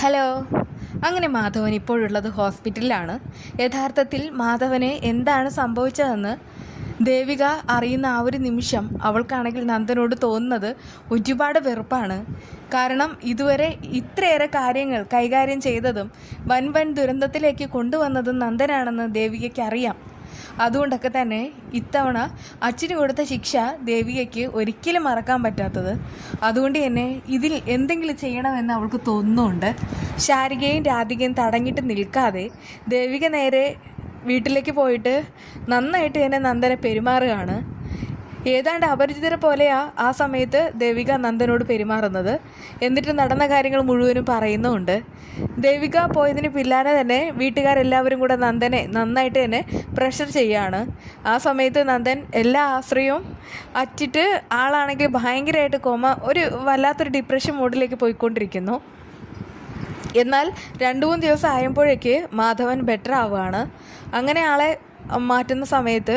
Hello. അങ്ങനെ മാധവൻ ഇപ്പോഴുള്ളത് ഹോസ്പിറ്റലിലാണ്. യഥാർത്ഥത്തിൽ മാധവന് എന്താണ് സംഭവിച്ചതെന്ന് ദേവിക അറിയുന്ന ആ ഒരു നിമിഷം അവൾക്കാണെങ്കിൽ നന്ദനോട് തോന്നുന്നത് ഒരുപാട് വെറുപ്പാണ്. കാരണം ഇതുവരെ ഇത്രയേറെ കാര്യങ്ങൾ കൈകാര്യം ചെയ്തതും വൻ ദുരന്തത്തിലേക്ക് കൊണ്ടുവന്നതും നന്ദനാണെന്ന് ദേവികയ്ക്ക് അറിയാം. അതുകൊണ്ടൊക്കെ തന്നെ ഇത്തവണ അച്ഛന് കൊടുത്ത ശിക്ഷ ദേവികയ്ക്ക് ഒരിക്കലും മറക്കാൻ പറ്റാത്തത്. അതുകൊണ്ട് തന്നെ ഇതിൽ എന്തെങ്കിലും ചെയ്യണമെന്ന് അവൾക്ക് തോന്നുന്നുണ്ട്. ശാരികയും രാധികയും തടഞ്ഞിട്ട് നിൽക്കാതെ ദേവിക നേരെ വീട്ടിലേക്ക് പോയിട്ട് നന്നായിട്ട് തന്നെ നന്ദനെ പെരുമാറുകയാണ്. ഏതാണ്ട് അപരിചിതരെ പോലെയാ ആ സമയത്ത് ദേവിക നന്ദനോട് പെരുമാറുന്നത്. എന്നിട്ട് നടന്ന കാര്യങ്ങൾ മുഴുവനും പറയുന്നുമുണ്ട്. ദേവിക പോയതിന് പിന്നാലെ തന്നെ വീട്ടുകാരെല്ലാവരും കൂടെ നന്ദനെ നന്നായിട്ട് തന്നെ പ്രഷർ ചെയ്യുകയാണ്. ആ സമയത്ത് നന്ദൻ എല്ലാ ആശ്രയവും അറ്റിട്ട് ആളാണെങ്കിൽ ഭയങ്കരമായിട്ട് ഒരു വല്ലാത്തൊരു ഡിപ്രഷൻ മൂഡിലേക്ക് പോയിക്കൊണ്ടിരിക്കുന്നു. എന്നാൽ 2-3 ദിവസം ആയപ്പോഴേക്ക് മാധവൻ ബെറ്റർ ആവുകയാണ്. അങ്ങനെ ആളെ മാറ്റുന്ന സമയത്ത്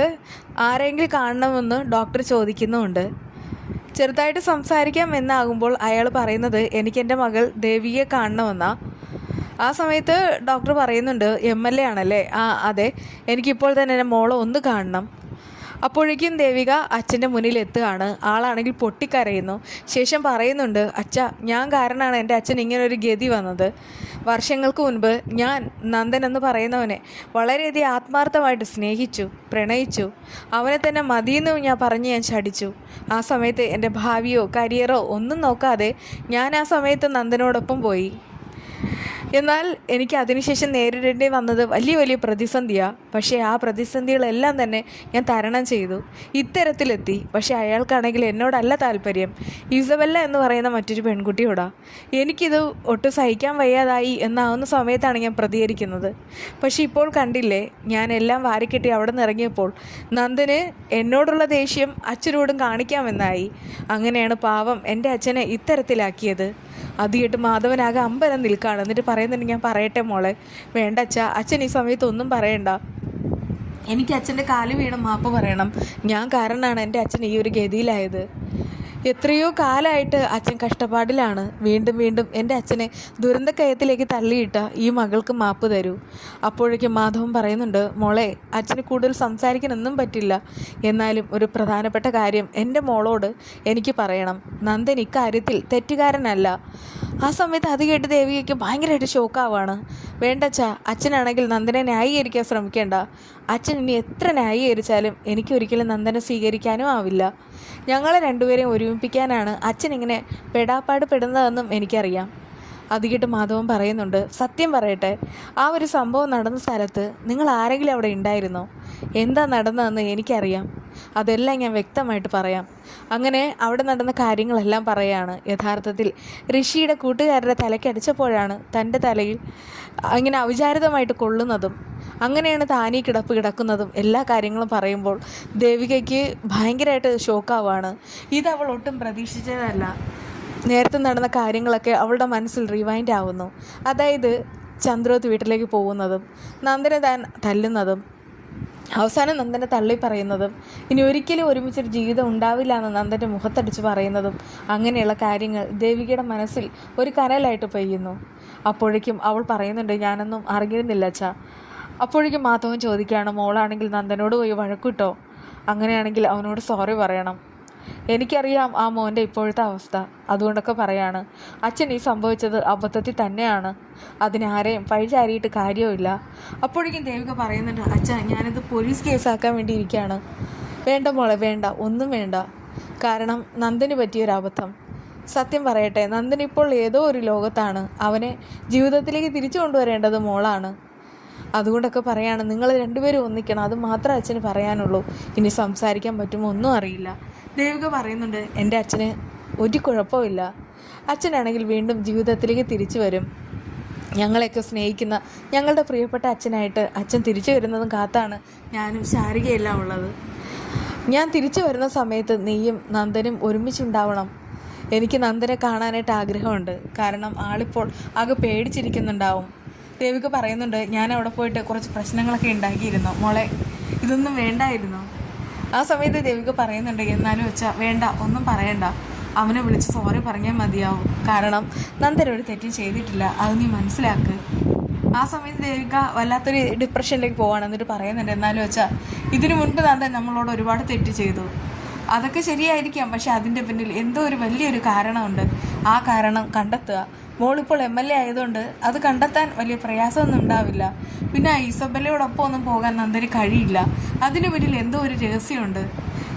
ആരെങ്കിലും കാണണമെന്ന് ഡോക്ടർ ചോദിക്കുന്നുമുണ്ട്. ചെറുതായിട്ട് സംസാരിക്കാം എന്നാകുമ്പോൾ അയാൾ പറയുന്നത് എനിക്കെൻ്റെ മകൾ ദേവിയെ കാണണമെന്നാണ്. ആ സമയത്ത് ഡോക്ടർ പറയുന്നുണ്ട് MLA ആണല്ലേ? അതെ, എനിക്കിപ്പോൾ തന്നെ എൻ്റെ മോളെ ഒന്ന് കാണണം. അപ്പോഴേക്കും ദേവിക അച്ഛൻ്റെ മുന്നിൽ എത്തുകയാണ്. ആളാണെങ്കിൽ പൊട്ടിക്കരയുന്നു. ശേഷം പറയുന്നുണ്ട്, അച്ഛ, ഞാൻ കാരണമാണ് എൻ്റെ അച്ഛൻ ഇങ്ങനൊരു ഗതി വന്നത്. വർഷങ്ങൾക്ക് മുൻപ് ഞാൻ നന്ദൻ എന്ന് പറയുന്നവനെ വളരെയധികം ആത്മാർത്ഥമായിട്ട് സ്നേഹിച്ചു, പ്രണയിച്ചു. അവനെ തന്നെ മതിയെന്ന് ഞാൻ ശടിച്ചു. ആ സമയത്ത് എൻ്റെ ഭാവിയോ കരിയറോ ഒന്നും നോക്കാതെ ഞാൻ ആ സമയത്ത് നന്ദനോടൊപ്പം പോയി. എന്നാൽ എനിക്ക് അതിനുശേഷം നേരിടേണ്ടി വന്നത് വലിയ പ്രതിസന്ധിയാണ്. പക്ഷേ ആ പ്രതിസന്ധികളെല്ലാം തന്നെ ഞാൻ തരണം ചെയ്തു, ഇത്തരത്തിലെത്തി. പക്ഷേ അയാൾക്കാണെങ്കിൽ എന്നോടല്ല താല്പര്യം, ഇസബെല്ല എന്ന് പറയുന്ന മറ്റൊരു പെൺകുട്ടിയോടാണ്. എനിക്കിത് ഒട്ടും സഹിക്കാൻ വയ്യാതായി എന്നാവുന്ന സമയത്താണ് ഞാൻ പ്രതികരിക്കുന്നത്. പക്ഷേ ഇപ്പോൾ കണ്ടില്ലേ, ഞാൻ എല്ലാം വാരിക്കെട്ടി അവിടെ നിന്ന് ഇറങ്ങിയപ്പോൾ നന്ദന് എന്നോടുള്ള ദേഷ്യം അച്ഛനോടും കാണിക്കാമെന്നായി. അങ്ങനെയാണ് പാവം എൻ്റെ അച്ഛനെ ഇത്തരത്തിലാക്കിയത്. അത് കേട്ട് മാധവനാകെ അമ്പരം നിൽക്കുകയാണ്. എന്നിട്ട് പറയുന്നുണ്ട്, ഞാൻ പറയട്ടെ മോളെ? വേണ്ട അച്ഛ, അച്ഛൻ ഈ സമയത്ത് ഒന്നും പറയണ്ട. എനിക്ക് അച്ഛൻ്റെ കാല് വീണ് മാപ്പ് പറയണം. ഞാൻ കാരണമാണ് എൻ്റെ അച്ഛൻ ഈ ഒരു ഗതിയിലായത്. എത്രയോ കാലമായിട്ട് അച്ഛൻ കഷ്ടപ്പാടിലാണ്. വീണ്ടും എൻ്റെ അച്ഛനെ ദുരന്തക്കയത്തിലേക്ക് തള്ളിയിട്ട ഈ മകൾക്ക് മാപ്പ് തരൂ. അപ്പോഴേക്കും മാധവൻ പറയുന്നുണ്ട്, മോളെ, അച്ഛന് കൂടുതൽ സംസാരിക്കാനൊന്നും പറ്റില്ല. എന്നാലും ഒരു പ്രധാനപ്പെട്ട കാര്യം എൻ്റെ മോളോട് എനിക്ക് പറയണം. നന്ദൻ ഇക്കാര്യത്തിൽ തെറ്റുകാരനല്ല. ആ സമയത്ത് അത് കേട്ട് ദേവികയ്ക്ക് ഭയങ്കരമായിട്ട് ഷോക്കാവാണ്. വേണ്ടച്ചാ, അച്ഛനാണെങ്കിൽ നന്ദനെ ന്യായീകരിക്കാൻ ശ്രമിക്കേണ്ട. അച്ഛൻ ഇനി എത്ര ന്യായീകരിച്ചാലും എനിക്കൊരിക്കലും നന്ദനെ സ്വീകരിക്കാനും ആവില്ല. ഞങ്ങളെ രണ്ടുപേരെയും ഒരുമിപ്പിക്കാനാണ് അച്ഛൻ ഇങ്ങനെ പെടാപ്പാട് പെടുന്നതെന്നും എനിക്കറിയാം. അത് കേട്ട് മാധവൻ പറയുന്നുണ്ട്, സത്യം പറയട്ടെ, ആ ഒരു സംഭവം നടന്ന സ്ഥലത്ത് നിങ്ങൾ ആരെങ്കിലും അവിടെ ഉണ്ടായിരുന്നോ? എന്താ നടന്നതെന്ന് എനിക്കറിയാം. അതെല്ലാം ഞാൻ വ്യക്തമായിട്ട് പറയാം. അങ്ങനെ അവിടെ നടന്ന കാര്യങ്ങളെല്ലാം പറയുകയാണ്. യഥാർത്ഥത്തിൽ ഋഷിയുടെ കൂട്ടുകാരുടെ തലയ്ക്കടിച്ചപ്പോഴാണ് തൻ്റെ തലയിൽ അങ്ങനെ അവിചാരിതമായിട്ട് കൊള്ളുന്നതും അങ്ങനെയാണ് താനീ കിടക്കുന്നതും എല്ലാ കാര്യങ്ങളും പറയുമ്പോൾ ദേവികയ്ക്ക് ഭയങ്കരമായിട്ട് ഷോക്കാവാണ്. ഇതവൾ ഒട്ടും പ്രതീക്ഷിച്ചതല്ല. നേരത്തെ നടന്ന കാര്യങ്ങളൊക്കെ അവളുടെ മനസ്സിൽ റിവൈൻഡ് ആവുന്നു. അതായത് ചന്ദ്രോത്ത് വീട്ടിലേക്ക് പോകുന്നതും നന്ദനെ താൻ തല്ലുന്നതും അവസാനം നന്ദനെ തള്ളി പറയുന്നതും ഇനി ഒരിക്കലും ഒരുമിച്ചൊരു ജീവിതം ഉണ്ടാവില്ല എന്ന് നന്ദൻ്റെ മുഖത്തടിച്ച് പറയുന്നതും അങ്ങനെയുള്ള കാര്യങ്ങൾ ദേവികയുടെ മനസ്സിൽ ഒരു കനലായിട്ട് പെയ്യുന്നു. അപ്പോഴേക്കും അവൾ പറയുന്നുണ്ട്, ഞാനൊന്നും അറിഞ്ഞിരുന്നില്ല അച്ഛാ. അപ്പോഴേക്കും മാധവൻ ചോദിക്കുകയാണ്, മോളാണെങ്കിൽ നന്ദനോട് പോയി വഴക്കിട്ടോ? അങ്ങനെയാണെങ്കിൽ അവനോട് സോറി പറയണം. എനിക്കറിയാം ആ മോൻ്റെ ഇപ്പോഴത്തെ അവസ്ഥ. അതുകൊണ്ടൊക്കെ പറയാണ്, അച്ഛൻ ഈ സംഭവിച്ചത് അബദ്ധത്തിൽ തന്നെയാണ്. അതിനാരെയും പഴിചാരിയിട്ട് കാര്യമില്ല. അപ്പോഴേക്കും ദേവിക പറയുന്നുണ്ട്, അച്ഛാ, ഞാനിത് പോലീസ് കേസാക്കാൻ വേണ്ടി ഇരിക്കുകയാണ്. വേണ്ട മോളെ, വേണ്ട, ഒന്നും വേണ്ട. കാരണം നന്ദന് പറ്റിയൊരബദ്ധം. സത്യം പറയട്ടെ, നന്ദൻ ഇപ്പോൾ ഏതോ ഒരു ലോകത്താണ്. അവനെ ജീവിതത്തിലേക്ക് തിരിച്ചു കൊണ്ടുവരേണ്ടത് മോളാണ്. അതുകൊണ്ടൊക്കെ പറയാണ്, നിങ്ങൾ രണ്ടുപേരും ഒന്നിക്കണം. അത് മാത്രമേ അച്ഛന് പറയാനുള്ളൂ. ഇനി സംസാരിക്കാൻ പറ്റുമോ ഒന്നും അറിയില്ല. ദേവിക പറയുന്നുണ്ട്, എൻ്റെ അച്ഛന് ഒരു കുഴപ്പമില്ല. അച്ഛനാണെങ്കിൽ വീണ്ടും ജീവിതത്തിലേക്ക് തിരിച്ചു വരും. ഞങ്ങളെയൊക്കെ സ്നേഹിക്കുന്ന ഞങ്ങളുടെ പ്രിയപ്പെട്ട അച്ഛനായിട്ട് അച്ഛൻ തിരിച്ചു വരുന്നതും കാത്താണ് ഞാനും ശാരികയെല്ലാം ഉള്ളത്. ഞാൻ തിരിച്ചു വരുന്ന സമയത്ത് നീയും നന്ദനും ഒരുമിച്ചുണ്ടാവണം. എനിക്ക് നന്ദനെ കാണാനായിട്ട് ആഗ്രഹമുണ്ട്. കാരണം ആളിപ്പോൾ ആകെ പേടിച്ചിരിക്കുന്നുണ്ടാവും. ദേവിക പറയുന്നുണ്ട്, ഞാൻ അവിടെ പോയിട്ട് കുറച്ച് പ്രശ്നങ്ങളൊക്കെ ഉണ്ടാക്കിയിരുന്നു. മോളെ, ഇതൊന്നും വേണ്ടായിരുന്നു. ആ സമയത്ത് ദേവിക പറയുന്നുണ്ട്, എന്നാലും വെച്ചാൽ വേണ്ട, ഒന്നും പറയണ്ട. അവനെ വിളിച്ച് സോറി പറഞ്ഞാൽ മതിയാവും. കാരണം നന്ദൻ ഒരു തെറ്റും ചെയ്തിട്ടില്ല, അത് നീ മനസ്സിലാക്ക്. ആ സമയത്ത് ദേവിക വല്ലാത്തൊരു ഡിപ്രഷനിലേക്ക് പോവാണ്. എന്നിട്ട് പറയുന്നുണ്ട്, എന്നാലും വെച്ചാൽ ഇതിനു മുൻപ് നന്ദൻ നമ്മളോട് ഒരുപാട് തെറ്റ് ചെയ്തു. അതൊക്കെ ശരിയായിരിക്കാം, പക്ഷെ അതിൻ്റെ പിന്നിൽ എന്തോ ഒരു വലിയൊരു കാരണമുണ്ട്. ആ കാരണം കണ്ടെത്തുക. മോളിപ്പോൾ MLA ആയതുകൊണ്ട് അത് കണ്ടെത്താൻ വലിയ പ്രയാസമൊന്നും ഉണ്ടാവില്ല. പിന്നെ ഇസബല്ലയോടൊപ്പം ഒന്നും പോകാൻ നന്ദന് കഴിയില്ല. അതിനു പിന്നിൽ എന്തോ ഒരു രഹസ്യമുണ്ട്.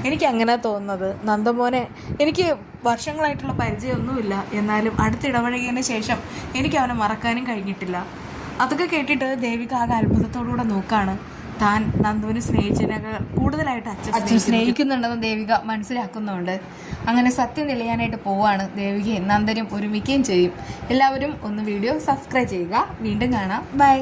എനിക്ക് അങ്ങനെ തോന്നുന്നത്. നന്ദമോനെ എനിക്ക് വർഷങ്ങളായിട്ടുള്ള പരിചയമൊന്നുമില്ല, എന്നാലും അടുത്തിടപഴകിയതിന് ശേഷം എനിക്ക് അവനെ മറക്കാനും കഴിഞ്ഞിട്ടില്ല. അതൊക്കെ കേട്ടിട്ട് ദേവിക ആകെ അത്ഭുതത്തോടുകൂടെ നോക്കാണ്. താൻ നന്ദുവിനെ സ്നേഹിച്ചതിനേക്കാൾ കൂടുതലായിട്ട് അച്ഛൻ സ്നേഹിക്കുന്നുണ്ടെന്ന് ദേവിക മനസ്സിലാക്കുന്നുണ്ട്. അങ്ങനെ സത്യം തെളിയാനായിട്ട് പോവാണ്. ദേവികയും നന്ദനും ഒരുമിക്കുകയും ചെയ്യും. എല്ലാവരും ഒന്ന് വീഡിയോ സബ്സ്ക്രൈബ് ചെയ്യുക. വീണ്ടും കാണാം. ബൈ.